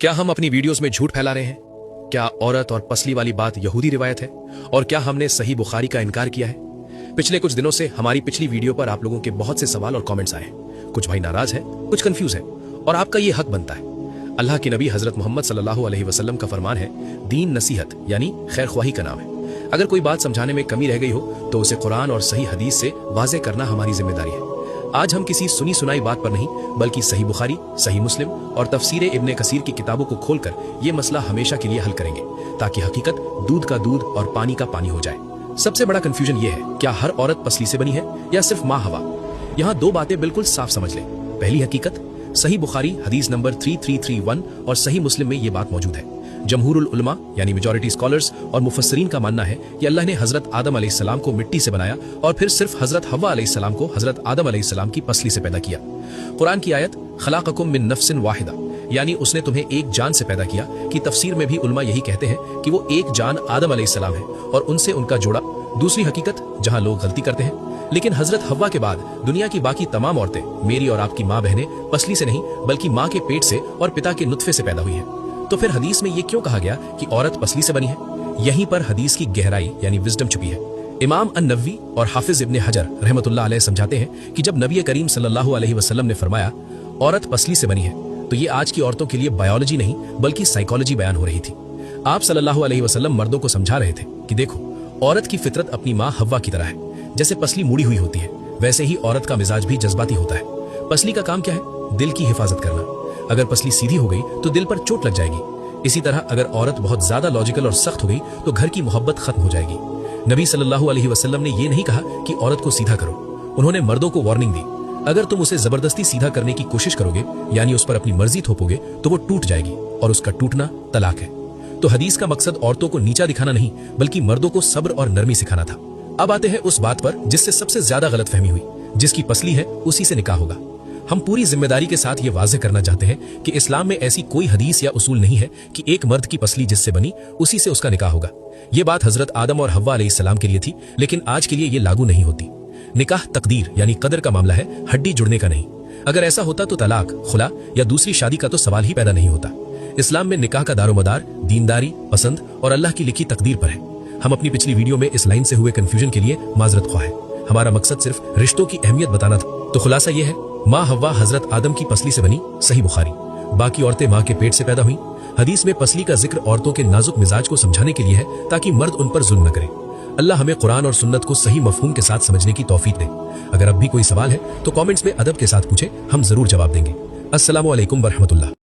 क्या हम अपनी वीडियोस में झूठ फैला रहे हैं? क्या औरत और पसली वाली बात यहूदी रिवायत है? और क्या हमने सही बुखारी का इनकार किया है? पिछले कुछ दिनों से हमारी पिछली वीडियो पर आप लोगों के बहुत से सवाल और कमेंट्स आए हैं। कुछ भाई नाराज हैं, कुछ कंफ्यूज हैं, और आपका ये हक बनता है। अल्लाह के नबी हजरत मोहम्मद सल्लल्लाहु अलैहि वसल्लम का फरमान है, दीन नसीहत यानी खैर ख्वाही का नाम है। अगर कोई बात समझाने में कमी रह गई हो तो उसे कुरान और सही हदीस से वाज़ेह करना हमारी जिम्मेदारी है। आज हम किसी सुनी सुनाई बात पर नहीं बल्कि सही बुखारी, सही मुस्लिम और तफसीर इब्ने कसीर की किताबों को खोलकर ये मसला हमेशा के लिए हल करेंगे, ताकि हकीकत दूध का दूध और पानी का पानी हो जाए। सबसे बड़ा कंफ्यूजन ये है, क्या हर औरत पसली से बनी है या सिर्फ माँ हवा? यहाँ दो बातें बिल्कुल साफ समझ लें। पहली हकीकत, सही बुखारी हदीस नंबर 3331 और सही मुस्लिम में ये बात मौजूद है। जमहूरुल उलमा यानी मेजॉरिटी स्कॉलर्स और मुफस्सरीन का मानना है कि अल्लाह ने हजरत आदम अलैहिस्सलाम को मिट्टी से बनाया और फिर सिर्फ हजरत हव्वा अलैहिस्सलाम को हजरत आदम अलैहिस्सलाम की पसली से पैदा किया। कुरान की आयत खलाक़कुम मिन नफ्सिन वाहिदा यानी उसने तुम्हें एक जान से पैदा किया की तफसीर में भी उलमा यही कहते हैं कि वो एक जान आदम अलैहिस्सलाम है और उनसे उनका जोड़ा। दूसरी हकीकत जहाँ लोग गलती करते हैं, लेकिन हजरत हव्वा के बाद दुनिया की बाकी तमाम औरतें, मेरी और आपकी माँ बहनें, पसली से नहीं बल्कि माँ के पेट से और पिता के नुत्फे से पैदा हुई है। तो फिर हदीस में ये क्यों कहा गया कि औरत पसली से बनी है? यहीं पर हदीस की गहराई यानी विजडम छुपी है। इमाम अन-नववी और हाफिज इब्ने हजर रहमतुल्लाह अलैह समझाते हैं कि जब नबी करीम सल्लल्लाहु अलैहि वसल्लम ने फरमाया औरत पसली से बनी है, तो ये आज की औरतों के लिए बायोलॉजी नहीं बल्कि साइकोलॉजी बयान हो रही थी। आप सल्लल्लाहु अलैहि वसल्लम मर्दों को समझा रहे थे कि देखो, औरत की फितरत अपनी माँ हव्वा की तरह है। जैसे पसली मुड़ी हुई होती है, वैसे ही औरत का मिजाज भी जज्बाती होता है। पसली का काम क्या है? दिल की हिफाजत करना। अगर पसली सीधी हो गई तो दिल पर चोट लग जाएगी। इसी तरह अगर औरत बहुत ज्यादा लॉजिकल और सख्त हो गई तो घर की मोहब्बत खत्म हो जाएगी। नबी सल्लल्लाहु अलैहि वसल्लम ने ये नहीं कहा कि औरत को सीधा करो। उन्होंने मर्दों को वार्निंग दी, अगर तुम उसे जबरदस्ती सीधा करने की कोशिश करोगे यानी उस पर अपनी मर्जी थोपोगे तो वो टूट जाएगी, और उसका टूटना तलाक है। तो हदीस का मकसद औरतों को नीचा दिखाना नहीं बल्कि मर्दों को सब्र और नरमी सिखाना था। अब आते हैं उस बात पर जिससे सबसे ज्यादा गलतफहमी हुई, जिसकी पसली है उसी से निकाह होगा। हम पूरी जिम्मेदारी के साथ ये वाज़ेह करना चाहते हैं कि इस्लाम में ऐसी कोई हदीस या उसूल नहीं है कि एक मर्द की पसली जिससे बनी उसी से उसका निकाह होगा। ये बात हजरत आदम और हव्वा अलैहिस्सलाम के लिए थी, लेकिन आज के लिए ये लागू नहीं होती। निकाह तकदीर यानी कदर का मामला है, हड्डी जुड़ने का नहीं। अगर ऐसा होता तो तलाक, खुला या दूसरी शादी का तो सवाल ही पैदा नहीं होता। इस्लाम में निकाह का दारोमदार दीनदारी, पसंद और अल्लाह की लिखी तकदीर पर है। हम अपनी पिछली वीडियो में इस लाइन से हुए कंफ्यूजन के लिए माजरत ख्वाह है। हमारा मकसद सिर्फ रिश्तों की अहमियत बताना था। तो खुलासा ये है, माँ हव्वा हजरत आदम की पसली से बनी, सही बुखारी। बाकी औरतें माँ के पेट से पैदा हुई। हदीस में पसली का जिक्र औरतों के नाजुक मिजाज को समझाने के लिए है, ताकि मर्द उन पर जुल्म न करे। अल्लाह हमें कुरान और सुन्नत को सही मफहूम के साथ समझने की तौफीक दे। अगर अब भी कोई सवाल है तो कमेंट्स में अदब के साथ पूछे, हम जरूर जवाब देंगे। अस्सलामु अलैकुम व रहमतुल्लाह।